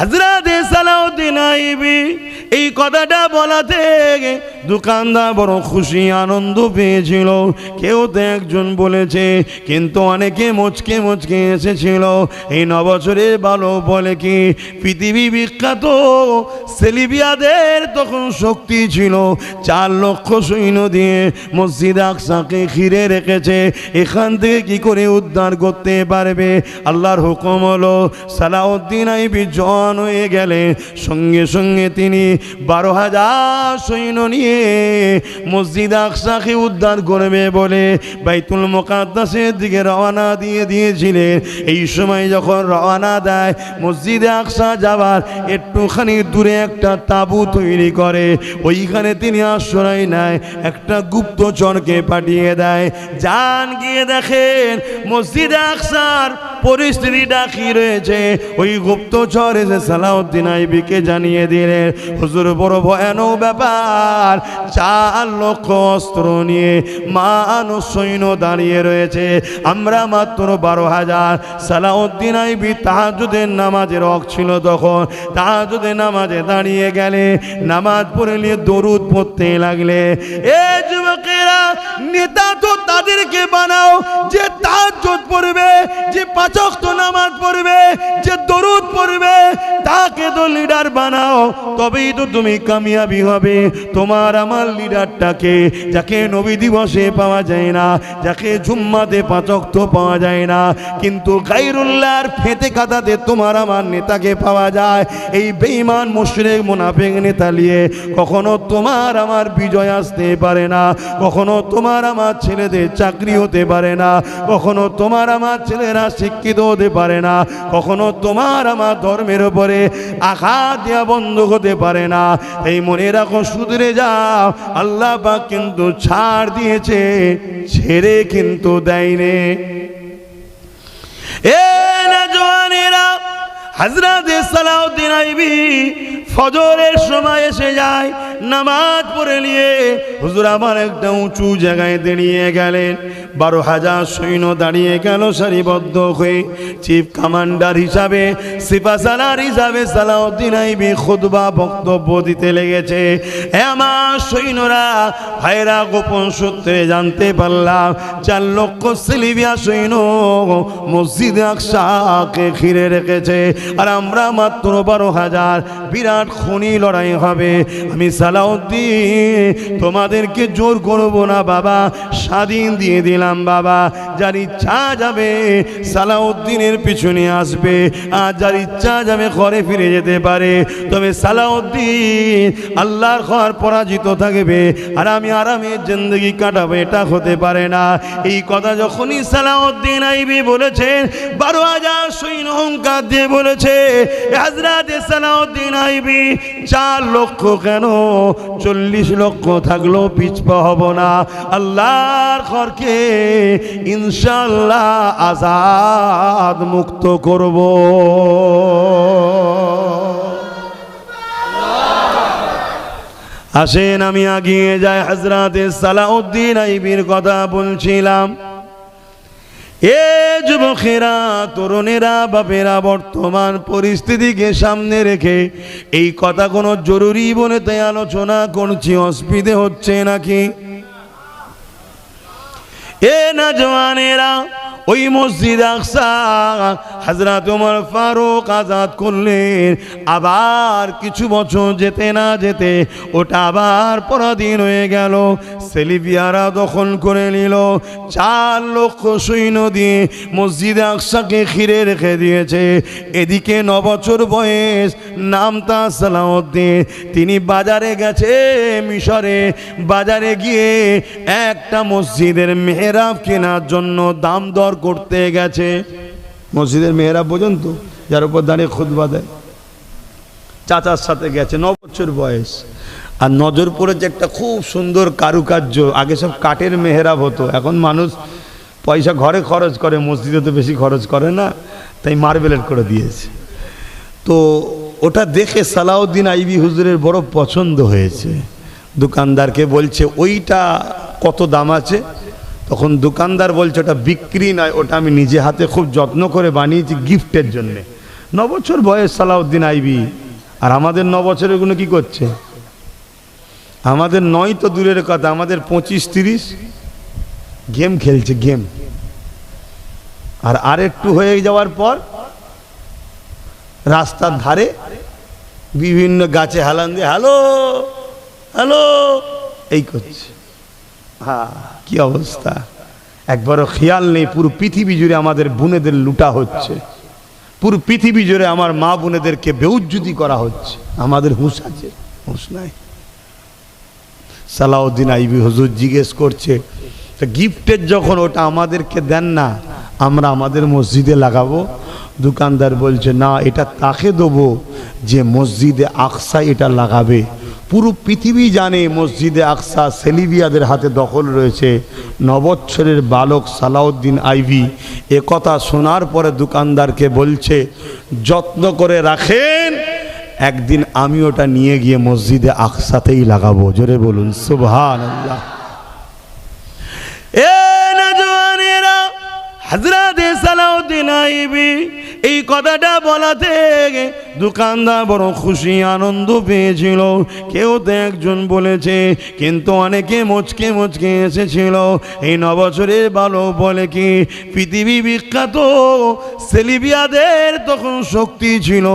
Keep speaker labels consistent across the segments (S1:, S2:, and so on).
S1: হযরত Salauddin IB এই কথাটা বলাতে দোকানদার বড় খুশি আনন্দ পেয়েছিল। কেউ তো একজন বলেছে, কিন্তু অনেকে মুচকে মুচকে এসেছিল। এই নববছরের ভালো বলে কি পৃথিবী বিখ্যাত সেলিবিয়াদের তখন শক্তি ছিল, 4 লক্ষ সৈন্য দিয়ে মসজিদ আকসাকে ঘিরে রেখেছে। এখান থেকে কি করে উদ্ধার করতে পারবে? আল্লাহর হুকুম হলো সালাউদ্দিন আইবি জওয়ান হয়ে গেলে সঙ্গে সঙ্গে তিনি 12,000 সৈন্য নিয়ে মসজিদ আকসাকে উদ্ধার করবে বলে বাইতুল মুকাদ্দাসের দিকে রওনা দিয়ে দিয়েছিলেন। এই সময় যখন রওনা দেয় মসজিদে আকসা যাবার একটুখানি দূরে একটা তাঁবু তৈরি করে, ওইখানে তিনি আশ্রয় নেয়। একটা গুপ্তচরকে পাঠিয়ে দেয়, যান গিয়ে দেখেন মসজিদে আকসার পরিস্থিতিটা কি রয়েছে। ওই গুপ্তচর এসে সালাউদ্দিন আইবিকে জানিয়ে দিলেন, হুজুর বড় ভয়ানক ব্যাপার, 4 লক্ষ অস্ত্র নিয়ে মানুষ সৈন্য দাঁড়িয়ে রয়েছে, আমরা মাত্র 12,000। সালাউদ্দিন আইবি তাহাজ্জুদের নামাজের রক ছিল তখন, তাহাজ্জুদের নামাজে দাঁড়িয়ে গেলে নামাজ পড়ে নিয়ে দরুদ পড়তে লাগলে। এ যুবকেরা, নেতা তো তাদেরকে বানাও যে তাহাজ্জুদ পড়বে, যে 5 ওয়াক্ত নামাজ পড়বে, যে দরুদ পড়বে, তাকে তো লিডার বানাও, তবেই তো তুমি কামিয়াবি হবে। তোমার আমার লিডারটাকে, যাকে নবী দিবসে পাওয়া যায় না, যাকে জুম্মাতে 5 ওয়াক্ত পাওয়া যায় না, কিন্তু গায়রুল্লাহর ফেতে কাদাতে তোমার আমার নেতাকে পাওয়া যায়। এই বেঈমান মুশরিক মুনাফিক নেতা নিয়ে কখনো তোমার আমার বিজয় আসতে পারে না, কখনো তোমার আমার ছেলেদের চাকরি হতে পারে না, কখনো তোমার আমার ছেলেরা শিক্ষিত হতে পারে না, কখনো তোমার আমার ধর্মের উপরে আঘাত দেওয়া বন্ধ হতে পারে না। এই মনে রাখো, শুধরে যাও, আল্লাহ পাক কিন্তু ছাড় দিয়েছে, ছেড়ে কিন্তু দেয়নি। এ নওজওয়ানেরা, হযরত সালাউদ্দিন আইবি ফজরের সময় এসে যায়, নামাজ পড়ে নিয়ে হুজুর আমার একটা উঁচু জায়গায় দাঁড়িয়ে গেলেন। 12,000 সৈন্য দাঁড়িয়ে গেল সারিবদ্ধ হয়ে। চিফ কমান্ডার হিসাবে, সিপাহসালার হিসাবে সালাউদ্দিন আইবি খুতবা বক্তব্য দিতে লেগেছে। আমার সৈন্যরা, ভাইরা, গোপন সূত্রে জানতে পারলাম 4 লক্ষ সেলিবিয়া সৈন্য মসজিদ আকসাকে ঘিরে রেখেছে, আর আমরা মাত্র 12,000। বিরাট খুনি লড়াই হবে। আমি সালাউদ্দিন তোমাদেরকে জোর করব না বাবা, স্বাধীন দিয়ে দিলাম বাবা। যার ইচ্ছা যাবে সালাউদ্দিনের পিছনে আসবে, আর যার ইচ্ছা যাবে ঘরে ফিরে যেতে পারে। তবে সালাউদ্দিন আল্লাহর ঘর পরাজিত থাকবে, আর আমি আরামে জিন্দেগি কাটাবো, এটা হতে পারে না। এই কথা যখনই সালাউদ্দিন আইবি বলেছেন, 12,000 সৈন্য হুঙ্কার দিয়ে বলেছে, হযরত সালাউদ্দিন আইবি 4 লক্ষ কেন 40 লক্ষ থাকলেও পিছপা হব না। আল্লাহর ঘরকে ইনশাআল্লাহ আজাদ মুক্ত করব। আসেন আমি এগিয়ে যাই। হযরত সালাউদ্দিন আইবির কথা বলছিলাম। এ যুবকেরা, তরুণেরা, বাপেরা, বর্তমান পরিস্থিতিকে সামনে রেখে এই কথা কোনো জরুরি বলে তাই আলোচনা করছি, অসুবিধে হচ্ছে নাকি? এ নওজওয়ানেরা, ওই মসজিদ আকসা হযরত ওমর ফারুক আজাদ করলেন। আবার কিছু বছর যেতে না যেতে ওটা আবার পরাধীন হয়ে গেল। সেলিবিয়ারা দখল করে নিল। 4 লক্ষ সৈন্য দিয়ে মসজিদ আকসাকে ঘিরে রেখে দিয়েছে। এদিকে 9 বছর বয়স, নাম তার সালাউদ্দিন। তিনি বাজারে গেছে, মিশরে বাজারে গিয়ে একটা মসজিদের মেহরাব কেনার জন্য দাম দর করতে গেছে। মসজিদের মেহরাব পর্যন্ত যার উপর দাঁড়িয়ে খুতবা দেয়, চাচার সাথে গেছে, 9 বছর বয়স। আর নজর পড়েছে একটা খুব সুন্দর কারুকার্য। আগে সব কাঠের মেহরাব হতো, এখন মানুষ পয়সা ঘরে খরচ করে, মসজিদে তো বেশি খরচ করে না, তাই মার্বেলের করে দিয়েছে। তো ওটা দেখে সালাউদ্দিন আইবি হুজুরের বড় পছন্দ হয়েছে। দোকানদারকে বলছে ওইটা কত দাম আছে? তখন দোকানদার বলছে ওটা বিক্রি নয়, ওটা আমি নিজে হাতে খুব যত্ন করে বানিয়েছি গিফটের জন্যে। 9 বছর বয়স সালাউদ্দিন আইবি, আর আমাদের 9 বছরের গুলো কি করছে? আমাদের 9 তো দূরের কথা, আমাদের 25-30 গেম খেলছে, গেম। আর একটু হয়ে যাওয়ার পর রাস্তার ধারে বিভিন্ন গাছে হালান দিয়ে হ্যালো হ্যালো এই করছে। হ্যাঁ, কি অবস্থা! একবারও খেয়াল নেই পুরো পৃথিবী জুড়ে আমাদের বোনেদের লুটা হচ্ছে, পুরো পৃথিবী জুড়ে আমার মা বোনেদেরকে বেউজ্জুতি করা হচ্ছে। আমাদের হুঁশ আছে? হুঁশ নাই। সালাউদ্দিন আইবি হুজুর জিজ্ঞেস করছে, গিফটের যখন ওটা আমাদেরকে দেন না, আমরা আমাদের মসজিদে লাগাবো? দোকানদার বলছে, না, এটা তাকে দেবো যে মসজিদে আকসা এটা লাগাবে। পুরো পৃথিবী জানে মসজিদে আকসা সেলিবিয়াদের হাতে দখল রয়েছে। 9 বছরের বালক সালাউদ্দিন আইবি এ কথা শোনার পরে দোকানদারকে বলছে, যত্ন করে রাখেন, একদিন আমি ওটা নিয়ে গিয়ে মসজিদে আকসাতেই লাগাবো। জোরে বলুন সুবহানাল্লাহ। এ নওজওয়ানেরা, হযরত সালাউদ্দিন আইবি এই কথাটা বলাতে দোকানদার বড় খুশি আনন্দ পেয়েছিল। কেউ তো একজন বলেছে, কিন্তু অনেকে মুচকে মুচকে এসেছিল। এই 9 বছরের বালক বলে কি, পৃথিবী বিখ্যাত সেলিবিয়াদের তখন শক্তি ছিল,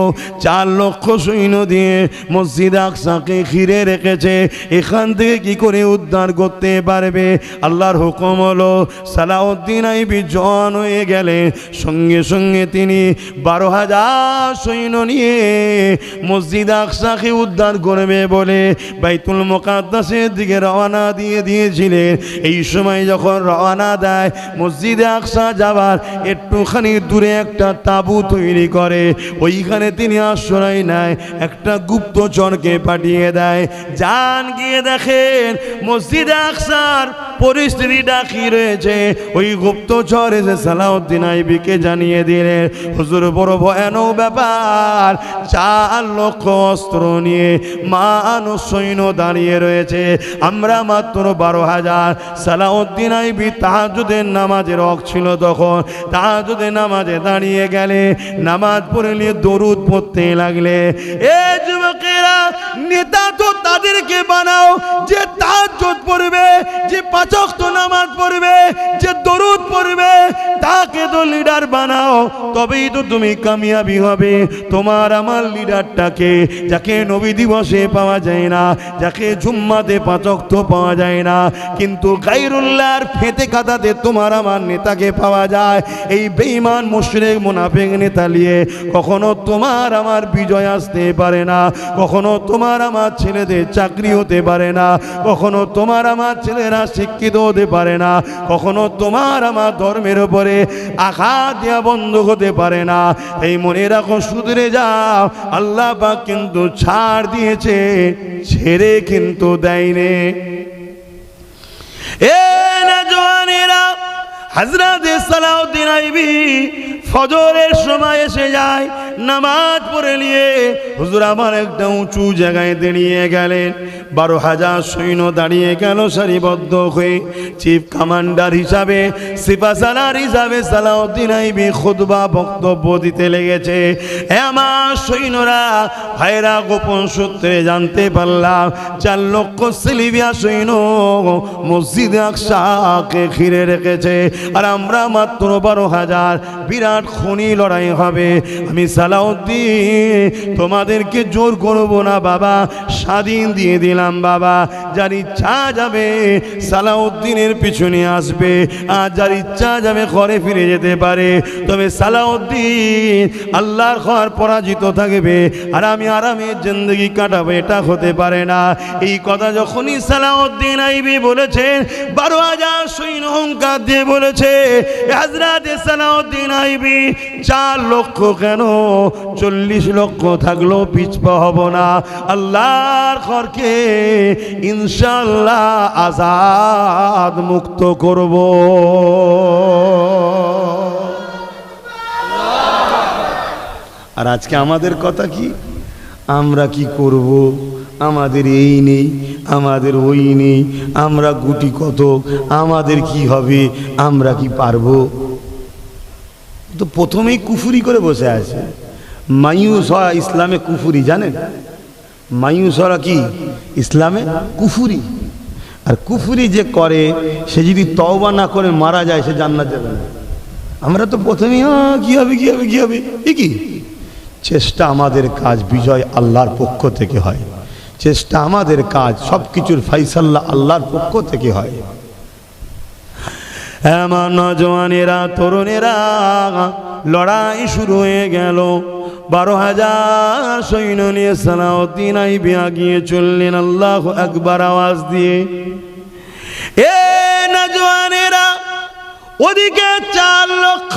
S1: 4 লক্ষ সৈন্য দিয়ে মসজিদ আকসাকে ঘিরে রেখেছে, এখান থেকে কি করে উদ্ধার করতে পারবে? আল্লাহর হুকুম হলো, সালাউদ্দিন আইবি জওয়ান হয়ে গেলে সঙ্গে সঙ্গে তিনি 12,000 সৈন্য নিয়ে মসজিদ আকসাকে উদ্ধার করবে বলে বাইতুল মুকাদ্দাসের দিকে রওনা দিয়ে দিয়েছিলেন। এই সময় যখন রওনা দেয়, মসজিদে আকসা যাবার একটুখানি দূরে একটা তাঁবু তৈরি করে, ওইখানে তিনি আশ্রয় নেয়। একটা গুপ্তচরকে পাঠিয়ে দেয়, যান গিয়ে দেখেন মসজিদে আকসার পরিস্থিতিটা কি রয়েছে। ওই গুপ্তচর এসে সালাউদ্দিন আইবিকে জানিয়ে দিলেন, হুজুর বড় ভয়ানক ব্যাপার, 4 লক্ষ অস্ত্র নিয়ে মানুষ সৈন্য দাঁড়িয়ে রয়েছে, আমরা মাত্র 12,000। সালাউদ্দিন আইবি তাহাজ্জুদের নামাজের ওয়াক্ত ছিল তখন, তাহাজ্জুদের নামাজে দাঁড়িয়ে গেলে, নামাজ পড়ে নিয়ে দরুদ পড়তে লাগলে। এ যুবকেরা, নেতা তো তাদেরকে বানাও যে তাহাজ্জুদ পড়বে, যে 5 ওয়াক্ত নামাজ পড়বে, যে দরুদ পড়বে, তাকে তো লিডার বানাও, তবেই তো তুমি কামিয়াবি হবে। তোমার আমার লিডারটাকে, যাকে নবী দিবসে পাওয়া যায় না, যাকে জুম্মাতে 5 ওয়াক্ত পাওয়া যায় না, কিন্তু গায়রুল্লাহর ফেতে কাটাতে তোমার আমার নেতাকে পাওয়া যায়, এই বেঈমান মুশরিক মুনাফিক নেতা নিয়ে কখনো তোমার আমার বিজয় আসতে পারে না, কখনো তোমার আমার ছেলেদের চাকরি হতে পারে না, কখনো তোমার আমার ছেলেরা শিক্ষিত হতে পারে না, কখনো তোমার আমার ধর্মের উপরে আঘাত দেওয়া বন্ধ হতে পারে না। এই মনে রাখো, শুধরে যাও, আল্লাহ পাক কিন্তু ছাড় দিয়েছে, ছেড়ে কিন্তু দেয়নি। এ নওজওয়ানেরা, হযরত সালাউদ্দিন আইবি ফজরের সময় এসে যায়, নামাজ পড়ে নিয়ে হুজুর আমার একটা উঁচু জায়গায় দাঁড়িয়ে গেলেন। 12,000 সৈন্য দাঁড়িয়ে গেল সারিবদ্ধ হয়ে। চিফ কমান্ডার হিসাবে, সিপাহসালার হিসাবে সালাউদ্দিন আইবি খুতবা বক্তব্য দিতে লেগেছে। আমার সৈন্যরা, ভাইরা, গোপন সূত্রে জানতে পারলাম 4 লক্ষ সেলিবিয়া সৈন্য মসজিদে আকসাকে ঘিরে রেখেছে, আর আমরা মাত্র 12,000। বিরাট খুনি লড়াই হবে। আমি সালাউদ্দিন তোমাদেরকে জোর করব না বাবা, স্বাধীন দিয়ে দিলাম বাবা। যার ইচ্ছা যাবে সালাউদ্দিনের পিছনে আসবে, আর যার ইচ্ছা যাবে ঘরে ফিরে যেতে পারে। তবে সালাউদ্দিন আল্লাহর ঘর পরাজিত থাকবে, আর আমি আরামের জিন্দেগি কাটাবো, এটা হতে পারে না। এই কথা যখনই সালাউদ্দিন আইবি বলেছেন, 12,000 সৈন্য হুঙ্কার দিয়ে বলেছে, হযরত সালাউদ্দিন আইবি 4 লক্ষ কেন 40 লক্ষ থাকলেও পিছপা হব না। আল্লাহর ঘরকে ইনশাআল্লাহ আজাদ মুক্ত করব। আর আজকে আমাদের কথা কি? আমরা কি করব? আমাদের এই নেই, আমাদের ওই নেই, আমরা গুটি কত, আমাদের কি হবে, আমরা কি পারবো? তো প্রথমেই কুফুরি করে বসে আছে। মায়ুস হওয়া ইসলামে কুফুরি, জানেন? মায়ুস হওয়া কি ইসলামে কুফুরি। আর কুফুরি যে করে সে যদি তওবা না করে মারা যায় সে জান্নাত যাবে না। আমরা তো প্রথমেই কি হবে কি হবে কি হবে, কি চেষ্টা আমাদের কাজ, বিজয় আল্লাহর পক্ষ থেকে হয়। চেষ্টা আমাদের কাজ, সব কিছুর ফাইসাল্লা আল্লাহর পক্ষ থেকে হয়। আমার নওজওয়ানেরা, তরুণেরা, লড়াই শুরু হয়ে গেল। 12,000 সৈন্য নিয়ে সালাউদ্দিন আইবি আগিয়ে চললেন আল্লাহু আকবার আওয়াজ দিয়ে। এ নওজওয়ানেরা, ওদিকে 4 লক্ষ,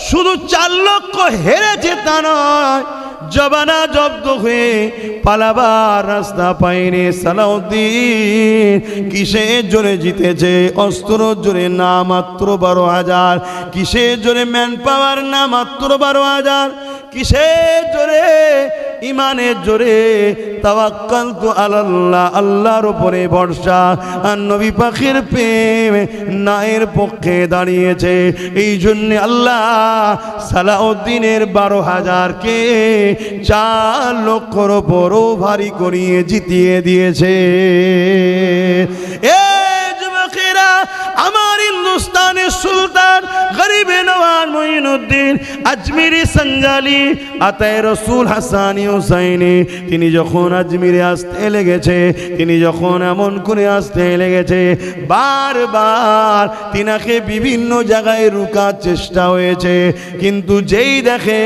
S1: শুধু 4 লক্ষ হেরেছে তা নয়, জবানা জব্দ হয়ে পালাবার রাস্তা পায়নি। সালাউদ্দিন কিসের জোরে জিতেছে? অস্ত্র জোরে না, মাত্র 12,000। কিসের জোরে? ম্যান পাওয়ার না, মাত্র 12,000। কিসের জোরে? ইমানের জোরে। তাওয়াক্কালতু আলাল্লাহ, আল্লাহর উপরে ভরসা। আর নবী পাকের প্রেম নায়ের পক্ষে দাঁড়িয়েছে। এই জন্য আল্লাহ সালাউদ্দিনের 12,000কে 4 লক্ষর উপরও ভারী করিয়ে জিতিয়ে দিয়েছে। এ যুবকেরা, আমার হিন্দুস্তানের সুলতান গরিবে নওয়াজ মুঈনুদ্দিন আজমিরি সঞ্জালি আতায়ে রসুল হাসানি হুসাইনি, তিনি যখন আজমিরে আসতে লেগেছে, তিনি যখন এমন করে আসতে লেগেছে, বারবার তিনাকে বিভিন্ন জায়গায় রুকার চেষ্টা হয়েছে, কিন্তু যেই দেখে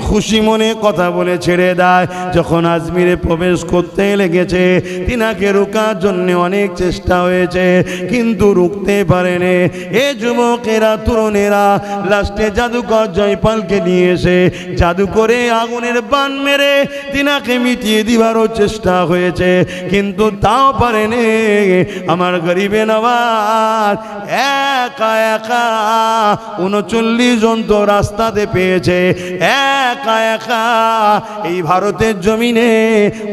S1: খুশি মনে কথা বলে ছেড়ে দেয়। যখন আজমিরে প্রবেশ করতে লেগেছে, তিনাকে রুকার জন্য অনেক চেষ্টা হয়েছে, কিন্তু রুখতে পারেনি। এ যুবকেরা, তরুণেরা, লাস্টে জাদুকর জয়পালকে নিয়ে এসে জাদু করে আগুনের বান মেরে তিনাকে মিটিয়ে দিবারও চেষ্টা হয়েছে, কিন্তু তাও পারেনি। আমার গরিবে নওয়াজ একা একা 39 জন তো রাস্তাতে পেয়েছে, একা একা এই ভারতের জমিনে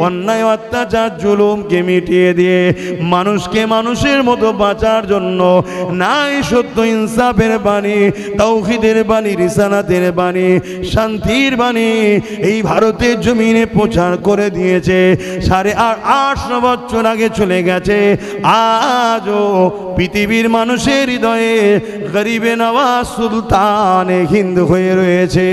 S1: অন্যায় অত্যাচার জুলুমকে মিটিয়ে দিয়ে মানুষকে মানুষের মতো বাঁচার জন্য নাই সত্য ইনসাফের বাণী, তাওহীদের বাণী, রিসালাতের বাণী, শান্তির বাণী এই ভারতের জমিনে প্রচার করে দিয়েছে। 850 বছর আগে চলে গেছে, আজও পৃথিবীর মানুষের হৃদয়ে গরিবে নওয়াজ সুলতান হিন্দ হয়ে রয়েছে।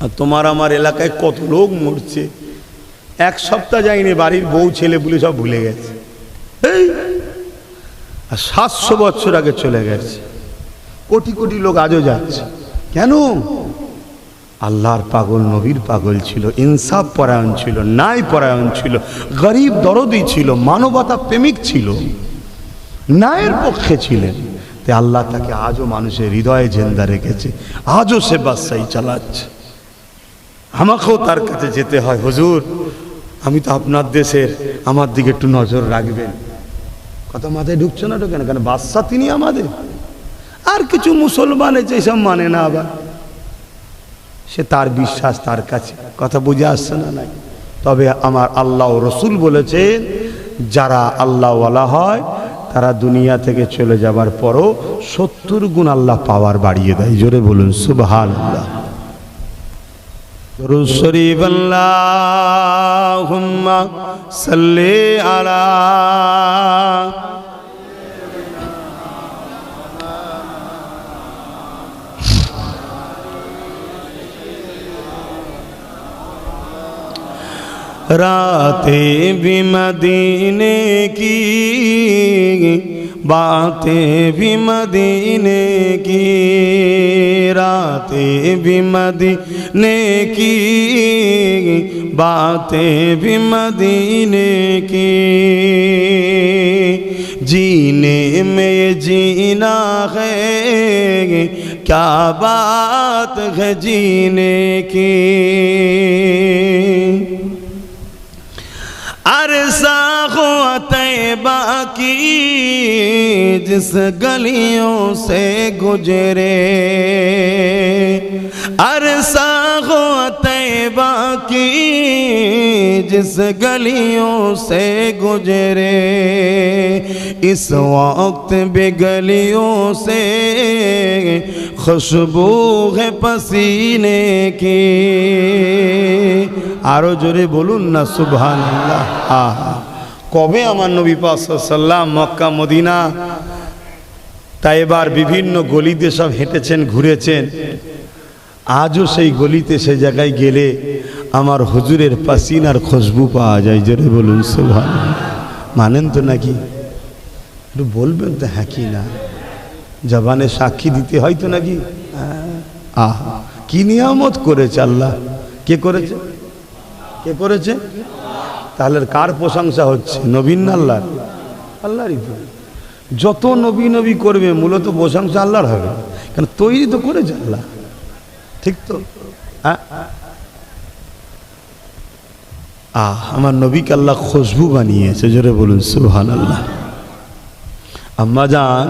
S1: আর তোমার আমার এলাকায় কত লোক মরছে, 1 সপ্তাহ যায়নি, বাড়ির বউ ছেলে পুলে সব ভুলে গেছে। আর 700 বছর আগে চলে গেছে, কোটি কোটি লোক আজও যাচ্ছে। কেন? আল্লাহর পাগল, নবীর পাগল ছিল, ইনসাফ পরায়ণ ছিল, ন্যায় পরায়ণ ছিল, গরিব দরদি ছিল, মানবতা প্রেমিক ছিল, ন্যায়ের পক্ষে ছিলেন। তাই আল্লাহ তাকে আজও মানুষের হৃদয়ে জিন্দা রেখেছে, আজও সে বাদশাহী চালাচ্ছে। আমাকেও তার কাছে যেতে হয়, হুজুর আমি তো আপনার দেশের, আমার দিকে একটু নজর রাখবেন। কথা মাথায় ঢুকছে না? ঢুকে না কেন? বাদশা তিনি আমাদের। আর কিছু মুসলমান আছে এসব মানে না, আবার সে তার বিশ্বাস তার কাছে। কথা বুঝে আসছে না? নাই। তবে আমার আল্লাহ রসুল বলেছেন, যারা আল্লাহওয়ালা হয় তারা দুনিয়া থেকে চলে যাবার পরও 70 গুণ আল্লাহ পাওয়ার বাড়িয়ে দেয়। জোরে বলুন সুবহানাল্লাহ। দুরূদ শরীফ আল্লাহুম্মা সাল্লি আলা रातें भी मदीने की, बातें भी मदीने की, रातें भी मदीने की, बातें भी मदीने की, जीने में ये जीना है, क्या बात है जीने की। अरसा हुआ तैबा की जिस गलियों से गुजरे, अरसा हुआ तैबा की जिस गलियों से गुजरे, इस वक्त भी गलियों से खुशबू है पसीने की। आरो जोरे बोलून ना सुबहानाल्लाह। आहा, कबे आमार नबी पाक साल्लाल्लाहु मक्का मदिना ताइবার বিভিন্ন গলিতে সব হেঁটেছেন, ঘুরেছেন। আজও সেই গলিতে সেই জায়গায় গেলে আমার হুজুরের পাসিনার খুশবু পাওয়া যায়। জোরে বলুন সুবহানাল্লাহ। মানেন তো নাকি? একটু বলবেন তো হ্যাঁ কি না, জবানে সাক্ষী দিতে হয় তো নাকি? আহা, কি নিয়ামত করেছে আল্লাহ। কে করেছে? কে করেছে? তাহলে কার প্রশংসা হচ্ছে? নবীন না আল্লাহর? আল্লাহরই তো। যত নবী নবী করবে মূলত প্রশংসা আল্লাহর হবে, কারণ তৈরি তো করেছে আল্লাহ। ঠিক তো? আমার নবীকে আল্লাহ খুশবু বানিয়েছে। জোরে বলুন সুবহানাল্লাহ। আম্মা জান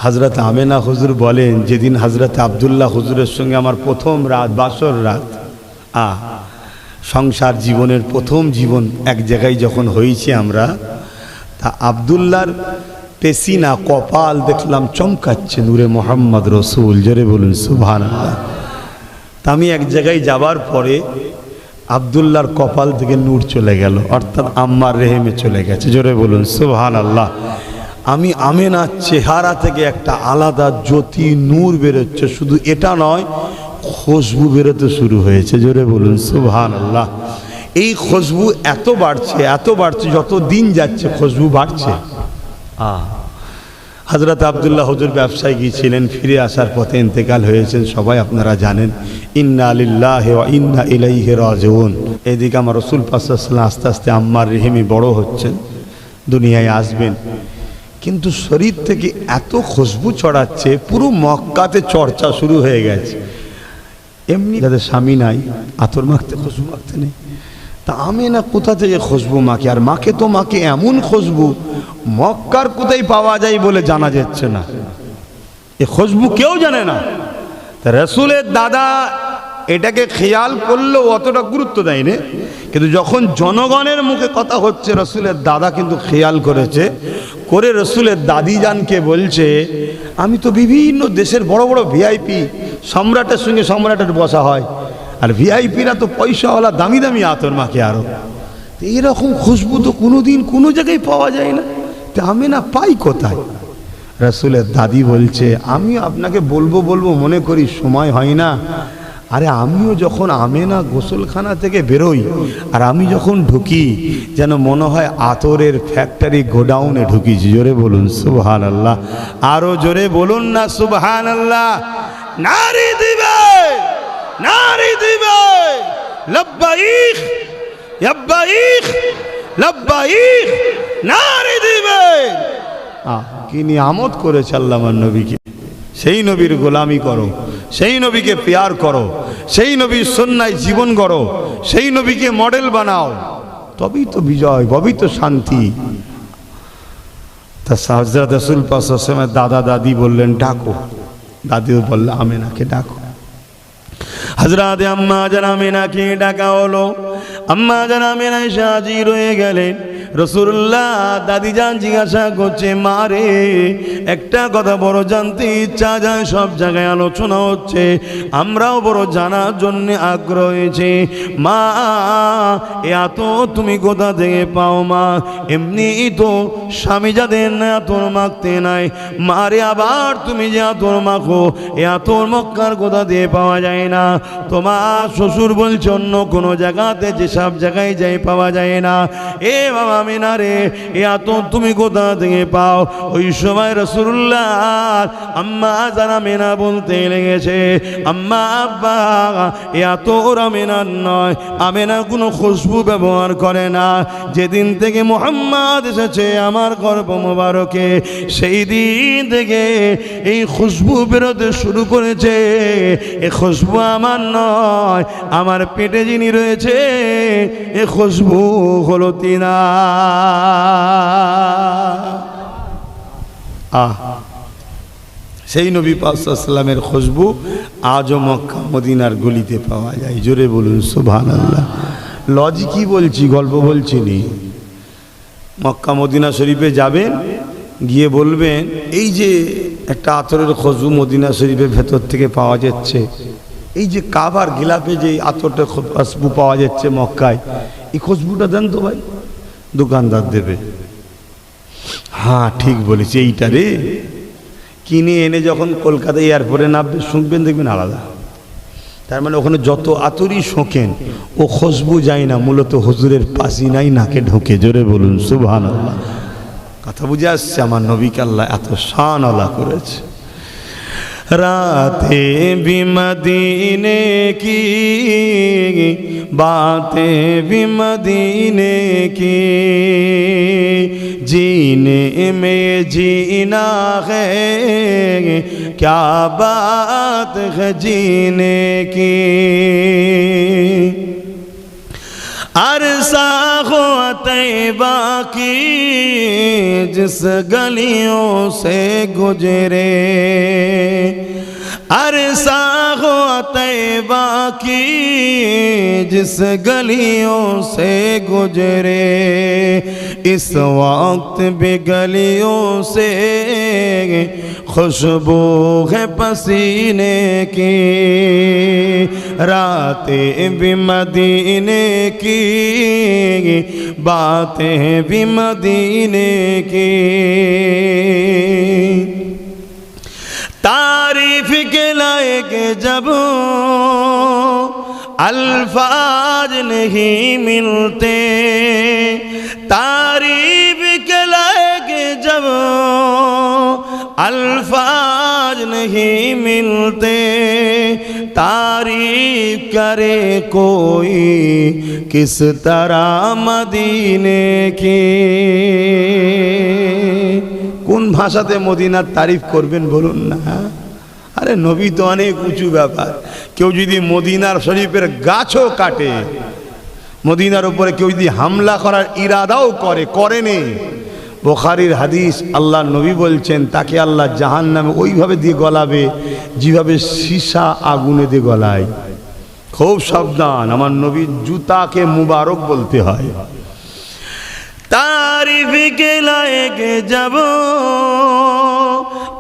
S1: হযরত আমেনা হুজুর বলেন, যেদিন হযরত আব্দুল্লাহ হুজুরের সঙ্গে আমার প্রথম রাত, বাসর রাত, সংসার জীবনের প্রথম জীবন এক জায়গায় যখন হয়েছে আমরা, তা আব্দুল্লাহর পেসিনা কপাল দেখলাম চমকাচ্ছে নূরে মোহাম্মদ রসুল। জোরে বলুন সুবহানাল্লাহ। তা আমি এক জায়গায় যাবার পরে আব্দুল্লাহর কপাল থেকে নূর চলে গেল, অর্থাৎ আম্মার রেহেমে চলে গেছে। জোরে বলুন সুবহানাল্লাহ। আমি আমেনার চেহারা থেকে একটা আলাদা জ্যোতি নূর বেরোচ্ছে। শুধু এটা নয়, খুশবু বেরোতে শুরু হয়েছে। জোরে বলুন সুবহানাল্লাহ। এই খুশবু এত বাড়ছে, এত বাড়ছে, যত দিন যাচ্ছে খুশবু বাড়ছে। হযরত আব্দুল্লাহ হুজুর ব্যবসায় গিয়েছিলেন, ফিরে আসার পথে ইন্তেকাল হয়েছেন, সবাই আপনারা জানেন। ইন্না লিল্লাহি ওয়া ইন্না ইলাইহি রাজিউন। এদিকে আমার রাসূল পাক সাল্লাল্লাহু আলাইহি ওয়াসাল্লাম আস্তে আস্তে আম্মার রেহেমি বড় হচ্ছেন, দুনিয়ায় আসবেন, কিন্তু শরীর থেকে এত খুশবু ছড়াচ্ছে, পুরো মক্কাতে চর্চা শুরু হয়ে গেছে। এমনি যাদের স্বামী নাই আতর মাখতে, খুশবু মাখতে নেই, তা আমেনা কোথা থেকে খুশবু মাখে? আর মাখে তো মাখে এমন খুশবু মক্কার কোথায় পাওয়া যায় বলে জানা যাচ্ছে না। এ খুশবু কেউ জানে না। তা রাসূলের দাদা এটাকে খেয়াল করলেও অতটা গুরুত্ব দেয়নি, কিন্তু যখন জনগণের মুখে কথা হচ্ছে রাসূলের দাদা কিন্তু খেয়াল করেছে, করে রাসূলের দাদি জানকে বলছে, আমি তো বিভিন্ন দেশের বড় বড় ভিআইপি, সম্রাটের সঙ্গে সম্রাটের বসা হয়, আর ভিআইপিরা তো পয়সাওয়ালা, দামি দামি আতর মাখে। আরো এরকম খুশবু তো কোনোদিন কোনো জায়গায় পাওয়া যায় না, তা আমি না পাই কোথায়? রাসূলের দাদি বলছে, আমি আপনাকে বলবো বলবো মনে করি সময় হয় না। আরে আমিও যখন আমেনা গোসলখানা থেকে বেরোই আর আমি যখন ঢুকি, যেন মনে হয় আতরের ফ্যাক্টরি গোডাউনে ঢুকিছি। জোরে বলুন সুবহানাল্লাহ। আরো জোরে বলুন না সুবহানাল্লাহ। নারী দিবে, নারী দিবে, লব্বাইক লব্বাইক লব্বাইক, নারী দিবে। কি নিয়ামত করেছে আল্লাহ আমার নবীকে। সেই নবীর গোলামি করো, সেই নবীকে প্যার করো, সেই নবীর সুন্নায় জীবন গড়ো, সেই নবীকে মডেল বানাও, তবেই তো বিজয়, তবেই তো শান্তি। তা হযরত রাসূল পাক সাল্লাল্লাহু আলাইহি ওয়াসাল্লামের দাদা দাদি বললেন ডাকো, দাদিও বললেন আমেনাকে ডাকো। হযরত আম্মা জান আমেনাকে ডাকা হলো। আম্মা জান আমেনা এসে হাজির হয়ে গেলেন। রাসূলুল্লাহ দাদি জান জিজ্ঞাসা করছে, মা রে, একটা কথা বড় জানতে ইচ্ছা যায়, সব জায়গায় আলোচনা হচ্ছে, আমরাও বড় জানার জন্য আগ্রহ হয়েছে। মা, এত তুমি কোথা থেকে পাও মা? এমনি তো স্বামী যাদের না আতর মাখতে নাই, মারে আবার তুমি যে আতর মাখো, এ আতর মক্কার কোথা দিয়ে পাওয়া যায় না। তোমার শ্বশুর বলছে অন্য কোনো জায়গাতে, যেসব জায়গায় যাই পাওয়া যায় না। এ বাবা আমেনা রে, এ আতর তুমি কোথা থেকে পাও? ওই সময় রাসূলুল্লাহ আম্মা জান আমেনা বলতে লেগেছে, আম্মা আব্বা, এ আতর আমেনার নয়, আমেনা কোনো খুশবু ব্যবহার করে না। যেদিন থেকে মুহাম্মদ এসেছে আমার গর্ভ মোবারকে, সেই দিন থেকে এই খুশবু বেরোতে শুরু করেছে। এ খুশবু আমার নয়, আমার পেটে যিনি রয়েছে এ খুশবু হলো তিনা। সেই নবী পাক সাল্লাল্লাহু আলাইহি ওয়াসাল্লামের খুশবু আজও মক্কা মদিনার গলিতে পাওয়া যায়। জোরে বলুন সুবহানাল্লাহ। লজি কি বলছি, গল্প বলছি নি। মক্কা মদিনা শরীফে যাবেন, গিয়ে বলবেন, এই যে একটা আতরের খুশবু মদিনা শরীফের ভেতর থেকে পাওয়া যাচ্ছে। এই যে কাবার গিলাফে যে আতরটা খুশবু পাওয়া যাচ্ছে মক্কায়, এই খুশবুটা দেন তো ভাই। দোকানদার দেবে। হ্যাঁ ঠিক বলেছি, এইটা রে। কিনে এনে যখন কলকাতা এয়ারপোর্টে নামবে শুঁকবেন, দেখবেন আলাদা। তার মানে ওখানে যত আতরই শোকেন ও খুশবু যায় না, মূলত হুজুরের পাসিনাই নাকে ঢোকে। জোরে বলুন সুবহানাল্লাহ। কথা বুঝে আসছে? আমার নবীকে আল্লাহ এত শান আল্লাহ করেছে। রাতে भी मदीने की बातें भी मदीने की, जीने में जीना है क्या बात है जीने की। अरसा हो तैबा की जिस गलियों से गुजरे, अरसा हो तैबा की जिस गलियों से गुजरे, इस वक्त भी गलियों से खुशबू है पसीने की। रातें भी मदीने की बातें भी मदीने की, तारीफ के लायक जब अल्फाज नहीं मिलते, तारीफ के लायक जब अल्फाज नहीं मिलते, तारीफ करे कोई किस तरह मदीने की। কোন ভাষাতে মদিনার তারিফ করবেন বলুন না। আরে নবী তো অনেক উঁচু ব্যাপার। কেউ যদি মদিনার শরীফের গাছও কাটে, মদিনার উপরে কেউ যদি হামলা করার ইরাদাও করেনি, বুখারীর হাদিস, আল্লাহ নবী বলছেন তাকে আল্লাহ জাহান্নামে ওইভাবে দিয়ে গলাবে যেভাবে সীসা আগুনে দিয়ে গলায়। খুব সাবধান, আমার নবীর জুতাকে মুবারক বলতে হয়। तारीफ के लायक जब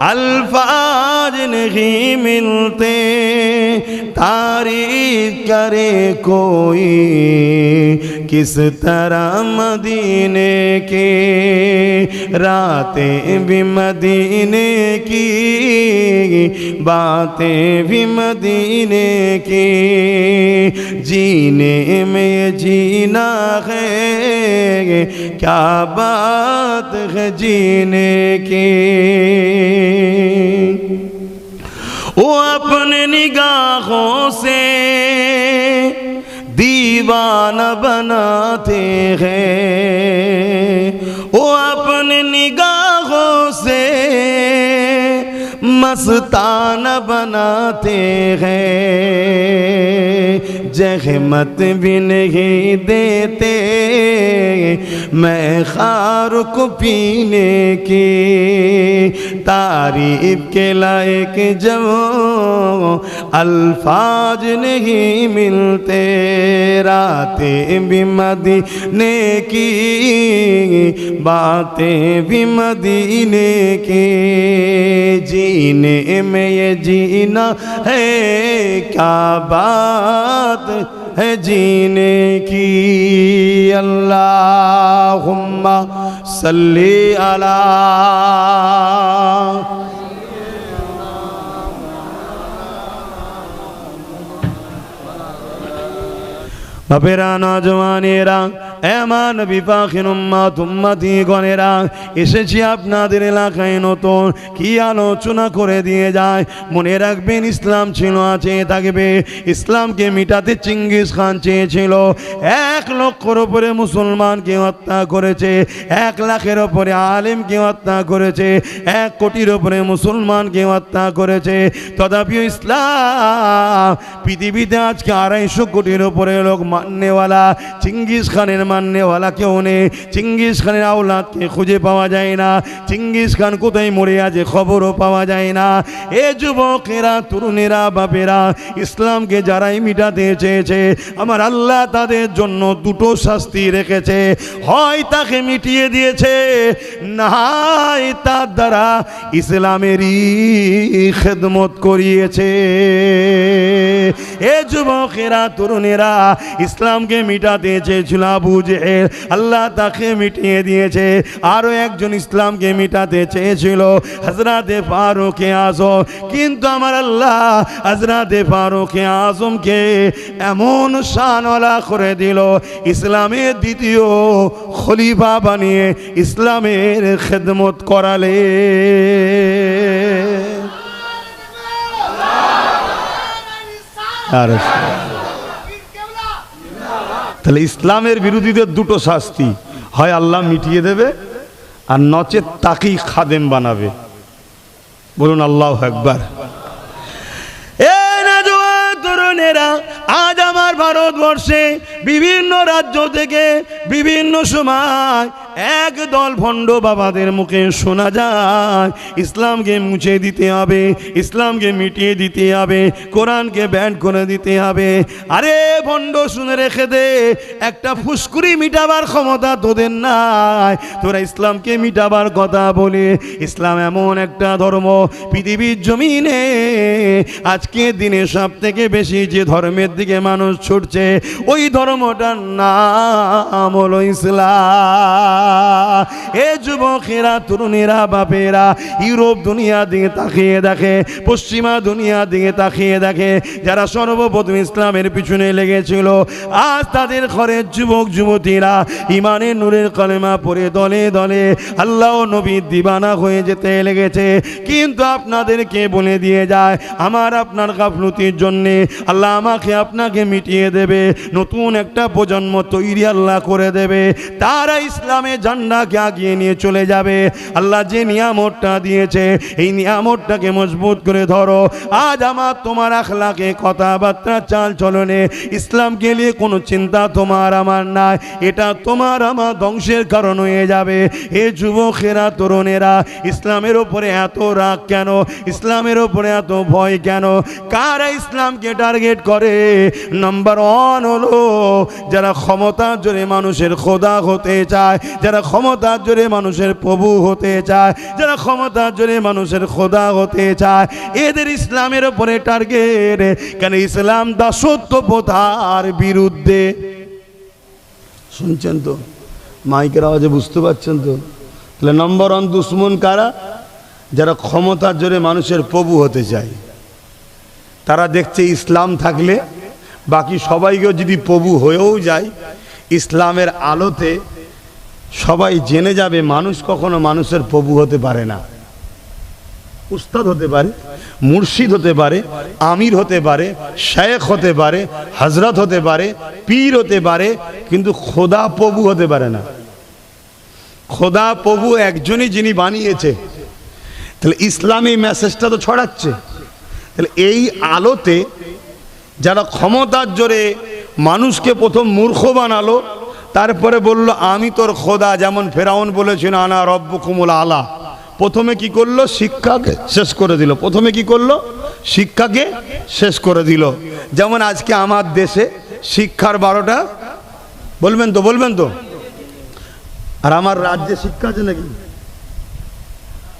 S1: अल्फाज नहीं मिलते, तारीफ करे कोई किस तरह मदीने के। रातें भी मदीने की बातें भी मदीने की, जीने में जीना है क्या बात है जीने की। वो अपने निगाहों से दीवाना बनाते हैं, वो अपने निगाहों से मस्ताना बनाते हैं, जहमत भी नहीं देते मैं खार को पीने की। तारीफ के लायक जब अल्फाज नहीं मिलते, रातें भी मदीने की बातें भी मदीने की, जीने में ये जीना है क्या बात है जीने की। अल्लाहुम्मा सल्ली अला বাপেরা, নজওয়ানেরা, এমন বিপাখিন উম্মত উম্মতি গণেরা, এসেছি আপনাদের এলাকায় নতুন কি আলোচনা করে দিয়ে যায়। মনে রাখবেন, ইসলাম ছিল, আছে, থাকবে। ইসলামকে মিটাতে চিঙ্গিস খান চেয়েছিল। 1 লক্ষের উপরে মুসলমানকে হত্যা করেছে, 1 লাখের উপরে আলেমকে হত্যা করেছে, 1 কোটির উপরে মুসলমানকে হত্যা করেছে। তথাপিও ইসলাম পৃথিবীতে আজকে 250 কোটির উপরে লোক মাননেওয়ালা চিঙ্গিস খানের মাননেওয়ালা কেউ নেই। চিঙ্গিস খানের আওলাদকে খুঁজে পাওয়া যায় না। চিঙ্গিস খান কোথায় মরে আছে খবরও পাওয়া যায় না। এ যুবকেরা, তরুণেরা, বাপেরা, ইসলামকে যারাই মিটাতে চেয়েছে আমার আল্লাহ তাদের জন্য দুটো শাস্তি রেখেছে। হয় তাকে মিটিয়ে দিয়েছে, নাই তার দ্বারা ইসলামেরই খেদমত করিয়েছে। এ যুবকেরা, তরুণেরা, ইসলামকে মিটাতে চেয়েছিল আবু জেহেল, আল্লাহ তাকে মিটিয়ে দিয়েছে। আরো একজন ইসলামকে মিটাতে চেয়েছিল হযরতে ফারুক আযম, কিন্তু আমার আল্লাহ হযরতে ফারুক আযমকে এমন শানওয়ালা করে দিল, ইসলামের দ্বিতীয় খলিফা বানিয়ে ইসলামের খেদমত করালে। তাহলে ইসলামের বিরোধীদের দুটো শাস্তি, হয় আল্লাহ মিটিয়ে দেবে আর নচেত তাকেই খাদেম বানাবে। বলুন আল্লাহু আকবার। তরুণেরা, আজ আমার ভারতবর্ষে বিভিন্ন রাজ্য থেকে বিভিন্ন সময় একদল ভণ্ড বাবাদের মুখে শোনা যায় ইসলামকে মুছে দিতে হবে, ইসলামকে মিটিয়ে দিতে হবে, কোরআনকে ব্যান করে দিতে হবে। আরে ভণ্ড, শুনে রেখে দে, একটা ফুসকুরি মিটাবার ক্ষমতা তোদের নাই। তোরা ইসলামকে মিটাবার কথা বলে, ইসলাম এমন একটা ধর্ম পৃথিবীর জমিনে আজকে দিনে সব থেকে বেশি যে ধর্মের দিকে মানুষ ছুটছে, ওই ধর্মটার নাম হলো ইসলাম। এ যুবকেরা, তরুণেরা, বাপেরা, ইউরোপ দুনিয়া দিকে তাকিয়ে দেখে, পশ্চিমা দুনিয়া দিকে তাকিয়ে দেখে, যারা সর্বপ্রথম ইসলামের পিছনে লেগেছিল, আজ তাদের ঘরের যুবক যুবতীরা ইমানের নূরের কলেমা পড়ে দলে দলে আল্লাহ ও নবীর দিবানা হয়ে যেতে লেগেছে। কিন্তু আপনাদেরকে বলে দিয়ে যায়, আমার আপনার গাফলতির জন্যে আল্লাহ আমাকে আপনাকে মিটিয়ে দেবে, নতুন একটা প্রজন্ম তৈরি আল্লাহ করে দেবে, তারা ইসলামের ঝান্ডাকে আগিয়ে নিয়ে চলে যাবে। আল্লাহ যে নিয়ামতটা দিয়েছে, এই নিয়ামতটাকে মজবুত করে ধরো। আজ আমার তোমার আখলাকে, কথাবার্তা, চাল চলনে ইসলামকে নিয়ে কোনো চিন্তা তোমার আমার নাই, এটা তোমার আমার ধ্বংসের কারণ হয়ে যাবে। হে যুবকেরা, তরুণেরা, ইসলামের ওপরে এত রাগ কেন? ইসলামের ওপরে এত ভয় কেন? কারা ইসলামকে টার্গেট করে? নাম্বার ওয়ান হলো যারা ক্ষমতার জোরে মানুষের খোদা হতে চায়, যারা ক্ষমতার জোরে মানুষের প্রভু হতে চায়, যারা ক্ষমতার জোরে মানুষের খোদা হতে চায়, এদের ইসলামের ওপরে টার্গেট। কেন? ইসলাম দাসত্ব প্রথার বিরুদ্ধে। শুনছেন তো? মাইকের আওয়াজে বুঝতে পারছেন তো? তাহলে নম্বর ওয়ান দুশ্মন কারা? যারা ক্ষমতার জোরে মানুষের প্রভু হতে চায়। তারা দেখছে ইসলাম থাকলে বাকি সবাইকেও যদি প্রভু হয়েও যায়, ইসলামের আলোতে সবাই জেনে যাবে মানুষ কখনো মানুষের প্রভু হতে পারে না। উস্তাদ হতে পারে, মুর্শিদ হতে পারে, আমির হতে পারে, শেখ হতে পারে, হজরত হতে পারে, পীর হতে পারে, কিন্তু খোদা প্রভু হতে পারে না। খোদা প্রভু একজনই, যিনি বানিয়েছে। তাহলে ইসলামী মেসেজটা তো ছড়াচ্ছে। তাহলে এই আলোতে যারা ক্ষমতার জোরে মানুষকে প্রথম মূর্খ বানালো, তারপরে বলল আমি তোর খোদা, যেমন ফেরাউন বলেছিল আনা রব্বুকুমুল আলা। প্রথমে কি করলো? শিক্ষাকে শেষ করে দিল। প্রথমে কি করলো? শিক্ষাকে শেষ করে দিল। যেমন আজকে আমার দেশে শিক্ষার 12টা, বলবেন তো? বলবেন তো? আর আমার রাজ্যে শিক্ষা আছে নাকি?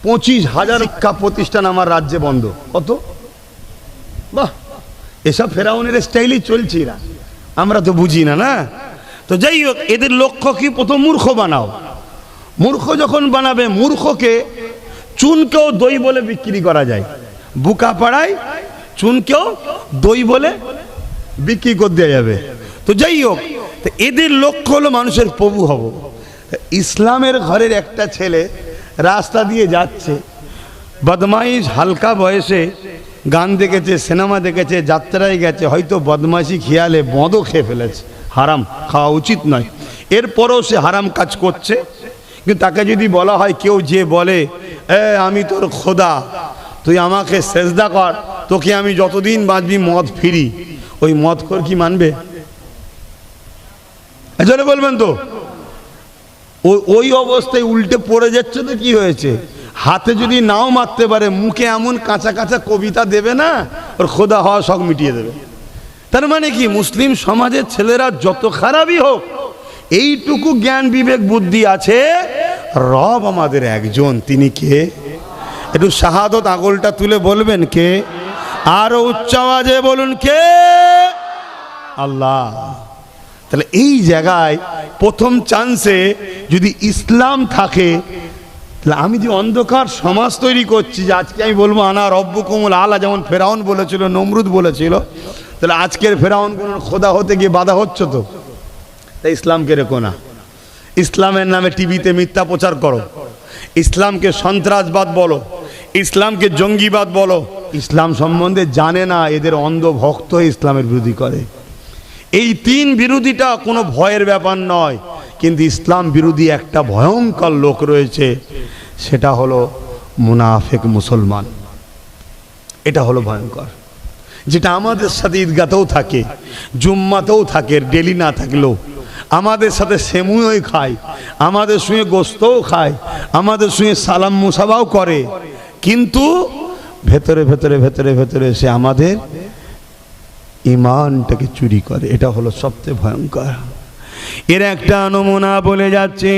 S1: 25,000 শিক্ষা প্রতিষ্ঠান আমার রাজ্যে বন্ধ। কত? বাহ, এসব ফেরাউনের স্টাইলই চলছে এরা, আমরা তো বুঝি না। না তো যাই হোক, এদের লক্ষ্য কি? প্রথম মূর্খ বানাও। মূর্খ যখন বানাবে, মূর্খকে চুনকেও দই বলে বিক্রি করা যায়। বুকা পাড়ায় চুনকেও দই বলে বিক্রি করে দেওয়া যাবে। তো যাই হোক, এদের লক্ষ্য হলো মানুষের প্রভু হব। ইসলামের ঘরের একটা ছেলে রাস্তা দিয়ে যাচ্ছে, বদমাইশ, হালকা বয়সে গান দেখেছে, সিনেমা দেখেছে, যাত্রায় গেছে, হয়তো বদমাইশি খেয়ালে মদও খেয়ে ফেলেছে। হারাম খাওয়া উচিত নয়, এরপরও সে হারাম কাজ করছে। কিন্তু তাকে যদি বলা হয়, কেউ যে বলে আমি তোর খোদা, তুই আমাকে সেজদা কর, তোকে আমি যতদিন বাঁচবি মদ ফিরি, ওই মদখোর কি মানবে? জোরে বলবেন তো। ওই অবস্থায় উল্টে পড়ে যাচ্ছে তো কি হয়েছে? হাতে যদি নাও মারতে পারে, মুখে এমন কাঁচা কাঁচা কবিতা দেবে না, ওর খোদা হওয়া শখ মিটিয়ে দেবে। তার মানে কি, মুসলিম সমাজের ছেলেরা যত খারাপই হোক, এইটুকু জ্ঞান বিবেক বুদ্ধি আছে, রব আমাদের একজন। তিনি কে? একটু শাহাদত আগলটা তুলে বলবেন কে? আরো উচ্চ আওয়াজে বলুন কে? আল্লাহ। তাহলে এই জায়গায় প্রথম চান্সে যদি ইসলাম থাকে, তাহলে আমি যে অন্ধকার সমাজ তৈরি করছি, যে আজকে আমি বলবো আনা রব্বুকুমুল আলা, যেমন ফেরাউন বলেছিল, নমরুদ বলেছিল, তাহলে আজকের ফেরাউন কোন খোদা হতে গিয়ে বাধা হচ্ছে তো। তাই ইসলামকে রেখো না, ইসলামের নামে টিভিতে মিথ্যা প্রচার করো, ইসলামকে সন্ত্রাসবাদ বলো, ইসলামকে জঙ্গিবাদ বলো। ইসলাম সম্বন্ধে জানে না, এদের অন্ধ ভক্ত ইসলামের বিরোধী করে। এই তিন বিরোধীটা কোনো ভয়ের ব্যাপার নয়, কিন্তু ইসলাম বিরোধী একটা ভয়ঙ্কর লোক রয়েছে, সেটা হলো মুনাফিক মুসলমান। এটা হলো ভয়ঙ্কর, যেটা আমাদের সাথে ঈদগাতেও থাকে, জুম্মাতেও থাকে, ডেলি না থাকলেও আমাদের সাথে সেমুই খায়, আমাদের সঙ্গে গোস্তও খায়, আমাদের সঙ্গে সালাম মুসাবাও করে, কিন্তু ভেতরে ভেতরে ভেতরে ভেতরে সে আমাদের ইমানটাকে চুরি করে। এটা হলো সবচেয়ে ভয়ঙ্কর। এর একটা নমুনা বলে যাচ্ছে,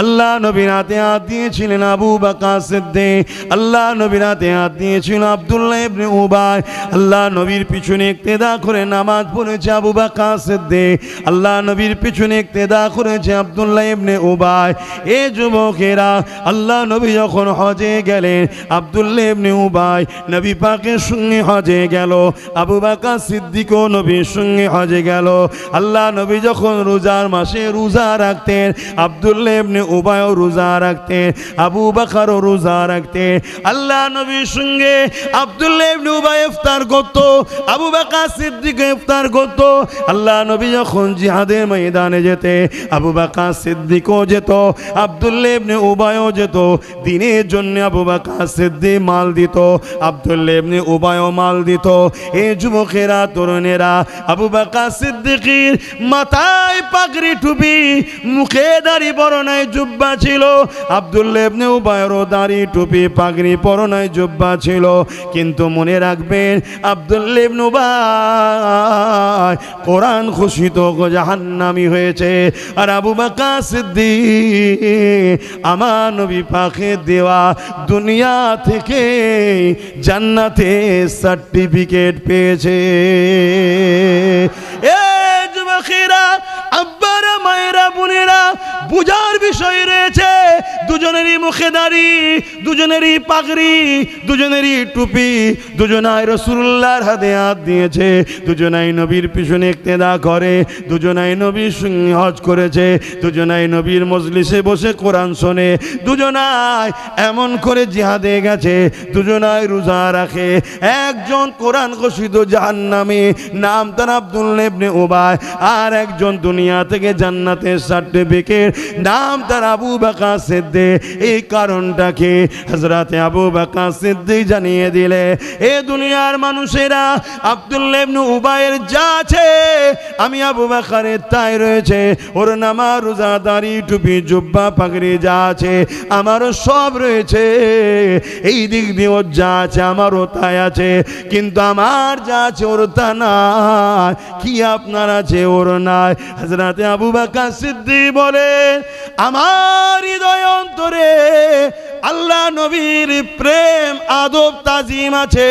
S1: আল্লাহ নবীর হাতে হাত দিয়েছিলেন আবু বকর সিদ্দিক, আল্লাহ নবীর হাতে হাত দিয়েছিল আব্দুল্লাহ ইবনে উবাই, আল্লাহ নবীর পিছনে ইক্তেদা করে নামাজ পড়েছে আবু বকর সিদ্দিক, আল্লাহ নবীর পিছনে ইক্তেদা করেছে আব্দুল্লাহ ইবনে উবাই। এ যুবকেরা, আল্লাহ নবী যখন হজে গেলেন, আব্দুল্লাহ ইবনে উবাই নবী পাকের সঙ্গে হজে গেল, আবু বকর সিদ্দিকও নবীর সঙ্গে হজে গেল। আল্লাহ নবী যখন রোজার মাসে রোজা রাখতেন, আব্দুল্লাহ ইবনে উবাইও রোজা রাখতেন, আবু বকরও রোজা রাখতেন। আল্লাহ নবীর সঙ্গে আব্দুল্লাহ ইবনে উবাই ইফতার করত, আবু বকর সিদ্দিক ইফতার করত। আল্লাহ নবী যখন জিহাদের ময়দানে যেতে, আবু বকর সিদ্দিকও যেত, আব্দুল্লাহ ইবনে উবাইও যেত। দিনের জন্য আবু বকর সিদ্দিক মাল দিত, আব্দুল্লাহ ইবনে উবাইও মাল দিত। এই যুবকেরা, তরুণেরা, আবু বকর সিদ্দিকের মাথায় পাগড়ি টুপি, মুখে দাড়ি পরনায় জুব্বা ছিল, আব্দুল্লাহ ইবনে উবাইয়েরও দাড়ি টুপি পাগড়ি পরনায় জুব্বা ছিল। কিন্তু মনে রাখবেন, আব্দুল্লাহ ইবনে উবাই কোরআন ঘোষিত জাহান্নামী হয়েছে, আর আবু বকর সিদ্দিক আমার নবী পাকের দেওয়া দুনিয়া থেকে জান্নাতে সার্টিফিকেট পেয়েছে। এ যুবকেরা, আব্বারা, মায়েরা, বোনেরা, বুঝার বিষয় রয়েছে। দুজনেরই মুখে দাড়ি, দুজনেরই পাগড়ি, দুজনেরই টুপি, দুজনাই রাসূলুল্লাহর হাতে হাত দিয়েছে, দুজনাই নবীর পিছনে ইক্তেদা করে, দুজনাই নবীর সঙ্গে হজ করেছে, দুজনাই নবীর মজলিসে বসে কোরআন শোনে, দুজনাই এমন করে জিহাদে গেছে, দুজনাই রোজা রাখে। একজন কোরআন ঘোষিত জাহান্নামী, নাম তার আব্দুল্লাহ ইবনে উবাই, আর একজন দুনিয়া থেকে জান্নাতের সার্টিফিকেট, নাম তার আবু বকর সিদ্দিক। এই কারণটাকে হযরত আবু বকর সিদ্দিক জানিয়ে দিলে, এ দুনিয়ার মানুষেরা, আব্দুল্লাহ ইবনে উবাইয়ের যা আছে আমি আবু বকরের তাই রয়েছে। ওর নামাজ, রোজা, দাড়ি, টুপি, জুব্বা, পাগড়ি যা আছে আমারও সব রয়েছে। এই দিক দিয়ে ওর যা আছে আমারও তাই আছে, কিন্তু আমার যা আছে ওর তা নাই। কি আপনার আছে ওর নাই? হযরত আবু বকর সিদ্দিক বলে, আমার হৃদয় অন্তরে আল্লাহ নবীর প্রেম, আদব, তাজিম আছে,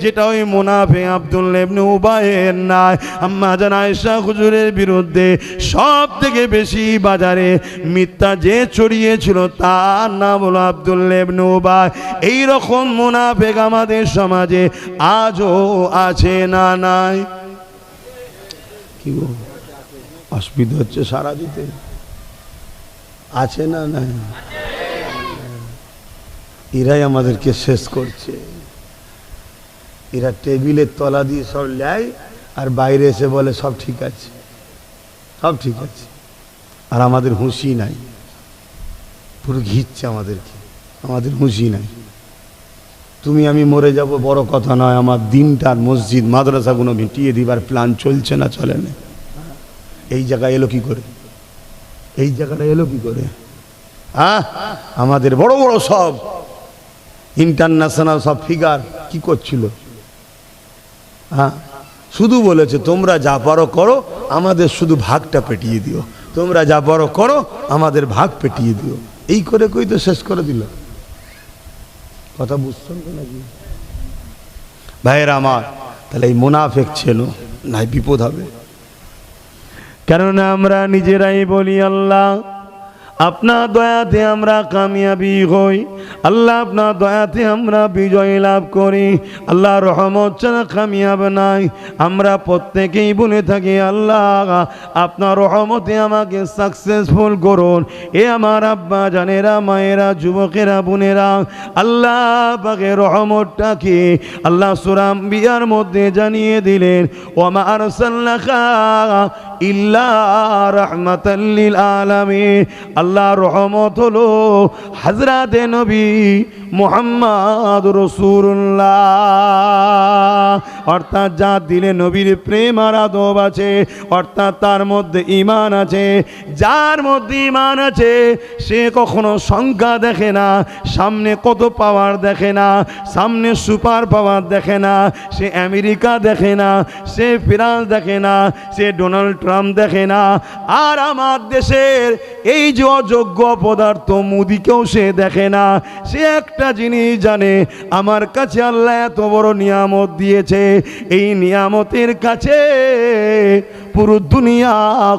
S1: যেটা ওই মুনাফিক আব্দুল্লাহ ইবনে উবাইয়ের নাই। আম্মা জান আয়েশা হুজুরের বিরুদ্ধে সব থেকে বেশি বাজারে মিথ্যা যে ছড়িয়েছিল, তার নাম হলো আব্দুল্লাহ ইবনে উবাই। এইরকম মুনাফিক আমাদের সমাজে আজও আছে না নাই? কি গো, অসুবিধা হচ্ছে সারা দিতে? আছে না নাই? এরাই আমাদেরকে শেষ করছে। এরা টেবিলের তলা দিয়ে সব লেয়, আর বাইরে এসে বলে সব ঠিক আছে, সব ঠিক আছে, আর আমাদের হুঁশি নাই। পুরো ঘিরছে আমাদেরকে, আমাদের হুঁশি নাই। তুমি আমি মরে যাব বড় কথা নয়, আমার দিনটার মসজিদ মাদ্রাসাগুলো মিটিয়ে দিবার প্ল্যান চলছে না, চলে না। এই জায়গায় এলো কি করে? এই জায়গাটা এলো কি করে? আমাদের বড় বড় সব ইন্টারন্যাশনাল সব ফিগার কি করছিল? শুধু বলেছে তোমরা যা পারো করো, আমাদের শুধু ভাগটা পেটিয়ে দিও। তোমরা যা পারো করো, আমাদের ভাগ পেটিয়ে দিও। এই করে কই তো শেষ করে দিল। কথা বুঝছেন তো নাকি ভাইয়েরা আমার? তাহলে এই মুনাফিক ছিল নাই বিপদ হবে। কেননা আমরা নিজেরাই বলি আল্লাহ আপনার দয়াতে আমরা কামিয়াবি হই, আল্লাহ আপনার দয়াতে আমরা বিজয় লাভ করি। আল্লাহ রহমত ছাড়া কামিয়াব নাই। আমরা প্রত্যেকেই বলে থাকি আল্লাহ আপনার রহমতে আমাকে সাকসেসফুল করুন। এ আমার আব্বা জানেরা, মায়েরা, যুবকেরা, বোনেরা, আল্লাহ পাকের রহমতটা কি আল্লাহ সূরা আম্বিয়ার মধ্যে জানিয়ে দিলেন, ওয়া মা আরসালনাকা ইল্লা রাহমাতাল লিল আলামিন। আল্লাহর রহমত হলো হযরতে নবী মুহাম্মদ রাসূলুল্লাহ। অর্থাৎ যা দিলে নবীর প্রেম আর আদব আছে, অর্থাৎ তার মধ্যে ঈমান আছে। যার মধ্যে ঈমান আছে সে কখনো সংখ্যা দেখে না, সামনে কত পাওয়ার দেখে না, সামনে সুপার পাওয়ার দেখে না, সে আমেরিকা দেখে না, সে ফ্রান্স দেখে না, সে ডোনাল্ড ট্রাম্প দেখে না। আর আমার দেশের এই যে অযোগ্য পদার্থ মোদিকেও সে দেখে না। সে একটা জিনিস জানে, আমার কাছে আল্লাহ এত বড় নিয়ামত দিয়েছে, এই নিয়ামতের কাছে পুরো দুনিয়া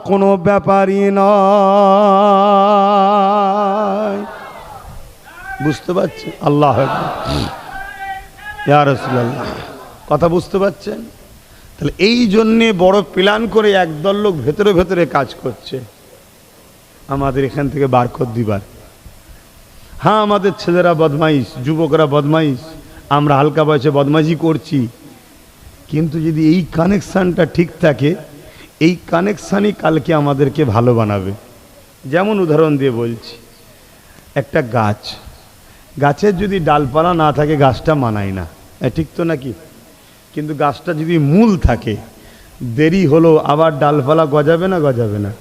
S1: কোনো ব্যাপারই নয়। বুঝতে পারছেন? আল্লাহ ইয়া রাসূলুল্লাহ, কথা বুঝতে পারছেন? তাহলে এই জন্যে বড় প্ল্যান করে একদল লোক ভেতরে ভেতরে কাজ করছে আমাদের এখান থেকে বার করে দিবার। হ্যাঁ, আমাদের ছেলেরা বদমাইশ, যুবকরা বদমাইশ, আমরা হালকা বয়সে বদমাইশি করছি, কিন্তু যদি এই কানেকশানটা ঠিক থাকে, এই কানেকশানই কালকে আমাদেরকে ভালো বানাবে। যেমন উদাহরণ দিয়ে বলছি, একটা গাছ, গাছের যদি ডালপালা না থাকে গাছটা মানায় না, ঠিক তো নাকি? কিন্তু গাছটা যদি মূল থাকে, দেরি হলো আবার ডালপালা গজাবে না? গজাবে না।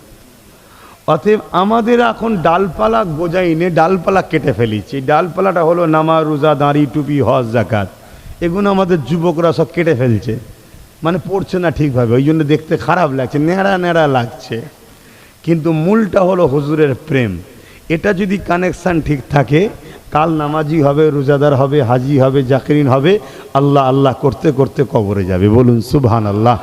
S1: অতএব আমাদের এখন ডালপালা গজাইনে ডালপালা কেটে ফেলিছি। ডালপালাটা হলো নামাজ, রোজা, দাঁড়ি, টুপি, হজ, যাকাত, এগুলো আমাদের যুবকরা সব কেটে ফেলছে, মানে পড়ছে না ঠিকভাবে, ওই জন্য দেখতে খারাপ লাগছে, ন্যাড়া ন্যাড়া লাগছে। কিন্তু মূলটা হলো হুজুরের প্রেম। এটা যদি কানেকশান ঠিক থাকে, কাল নামাজি হবে, রোজাদার হবে, হাজি হবে, জাকিরিন হবে, আল্লাহ আল্লাহ করতে করতে কবরে যাবে। বলুন সুবহানাল্লাহ।